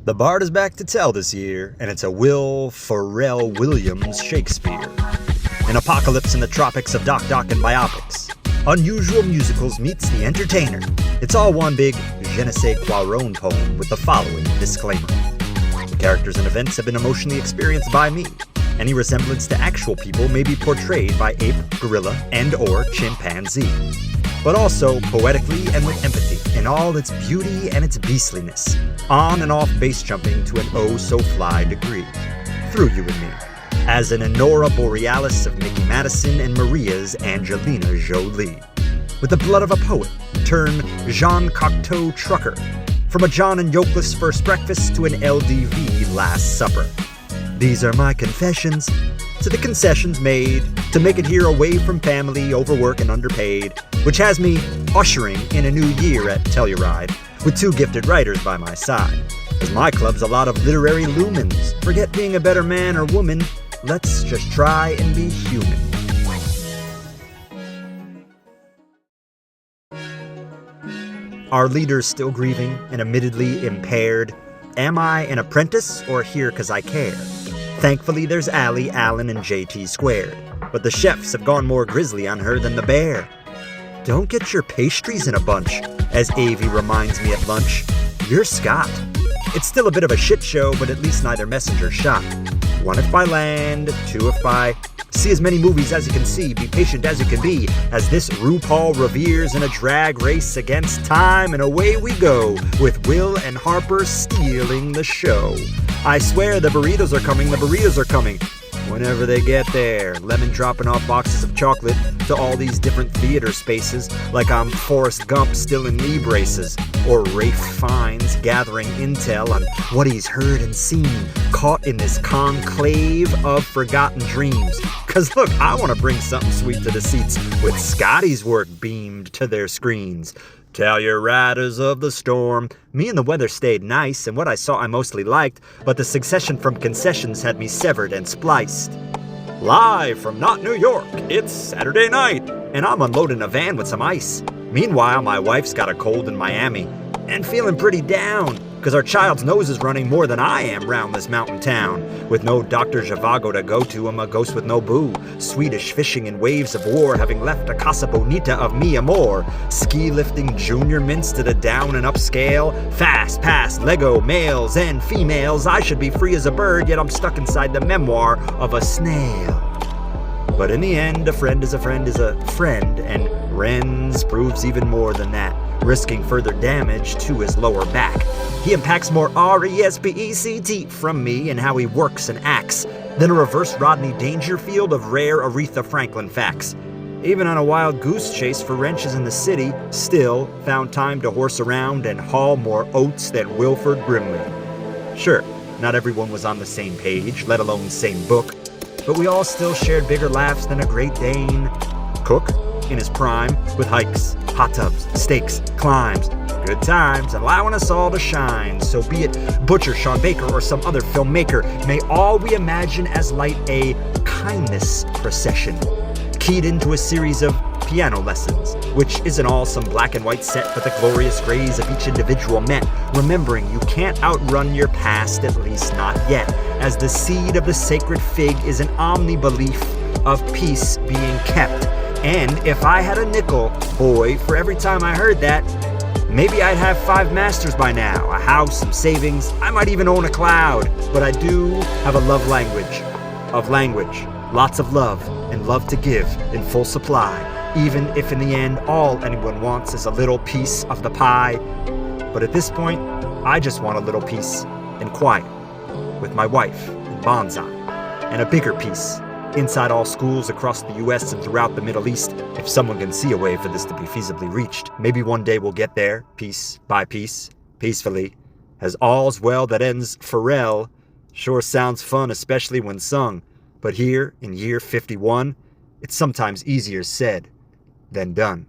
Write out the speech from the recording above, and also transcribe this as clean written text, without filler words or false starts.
The Bard is back to tell this year, and it's a Pharell WilliamShakespeare. An apocalypse in the tropics of Doc and biopics. Unusual musicals meets the entertainer. It's all one big je ne sais quoi poem with the following disclaimer. The characters and events have been emotionally experienced by me. Any resemblance to actual people may be portrayed by ape, gorilla, and/or chimpanzee. But also poetically and with empathy in all its beauty and its beastliness, on and off base jumping to an oh-so-fly degree, through you and me, as an Aurora Borealis of Mickey Madison and Maria's Angelina Jolie, with the blood of a poet turned Jean Cocteau trucker, from a John and Yokeless first breakfast to an LDV last supper. These are my confessions to the concessions made to make it here away from family, overwork, and underpaid, which has me ushering in a new year at Telluride with two gifted writers by my side. As my club's a lot of literary lumens. Forget being a better man or woman. Let's just try and be human. Are leaders still grieving and admittedly impaired? Am I an apprentice or here 'cause I care? Thankfully, there's Allie, Allen, and JT squared. But the chefs have gone more grizzly on her than the bear. Don't get your pastries in a bunch, as Avi reminds me at lunch. You're Scott. It's still a bit of a shit show, but at least neither messenger shot. One if by land, two if by see as many movies as you can see, be patient as you can be, as this RuPaul reveres in a drag race against time, and away we go, with Will and Harper stealing the show. I swear the burritos are coming, whenever they get there. Lemon dropping off boxes of chocolate to all these different theater spaces, like I'm Forrest Gump still in knee braces, or Rafe Fiennes gathering intel on what he's heard and seen, caught in this conclave of forgotten dreams. 'Cause look, I want to bring something sweet to the seats, with Scotty's work beamed to their screens. Tell your riders of the storm. Me and the weather stayed nice, and what I saw I mostly liked, but the succession from concessions had me severed and spliced. Live from not New York, it's Saturday night, and I'm unloading a van with some ice. Meanwhile, my wife's got a cold in Miami, and feeling pretty down, 'cause our child's nose is running more than I am round this mountain town. With no Dr. Zhivago to go to, I'm a ghost with no boo. Swedish fishing in waves of war, having left a Casa Bonita of mi amor. Ski lifting junior mints to the down and up scale. Fast past Lego males and females. I should be free as a bird, yet I'm stuck inside the memoir of a snail. But in the end, a friend is a friend is a friend, and Renz proves even more than that, risking further damage to his lower back. He impacts more RESPECT from me and how he works and acts than a reverse Rodney Dangerfield of rare Aretha Franklin facts. Even on a wild goose chase for wrenches in the city, still found time to horse around and haul more oats than Wilford Brimley. Sure, not everyone was on the same page, let alone same book, but we all still shared bigger laughs than a Great Dane. Cook, in his prime, with hikes, hot tubs, steaks, climbs, good times, allowing us all to shine. So be it Butcher, Sean Baker, or some other filmmaker, may all we imagine as light a kindness procession, keyed into a series of piano lessons, which isn't all some black and white set, but the glorious grays of each individual met, remembering you can't outrun your past, at least not yet, as the seed of the sacred fig is an omni-belief of peace being kept. And if I had a nickel, boy, for every time I heard that, maybe I'd have 5 masters by now, a house, some savings, I might even own a cloud. But I do have a love language, lots of love, and love to give in full supply, even if in the end all anyone wants is a little piece of the pie. But at this point, I just want a little peace and quiet with my wife and bonsai, and a bigger piece inside all schools across the US and throughout the Middle East, if someone can see a way for this to be feasibly reached. Maybe one day we'll get there, piece by piece, peacefully, as all's well that ends Pharell. Sure sounds fun, especially when sung, but here, in year 51, it's sometimes easier said than done.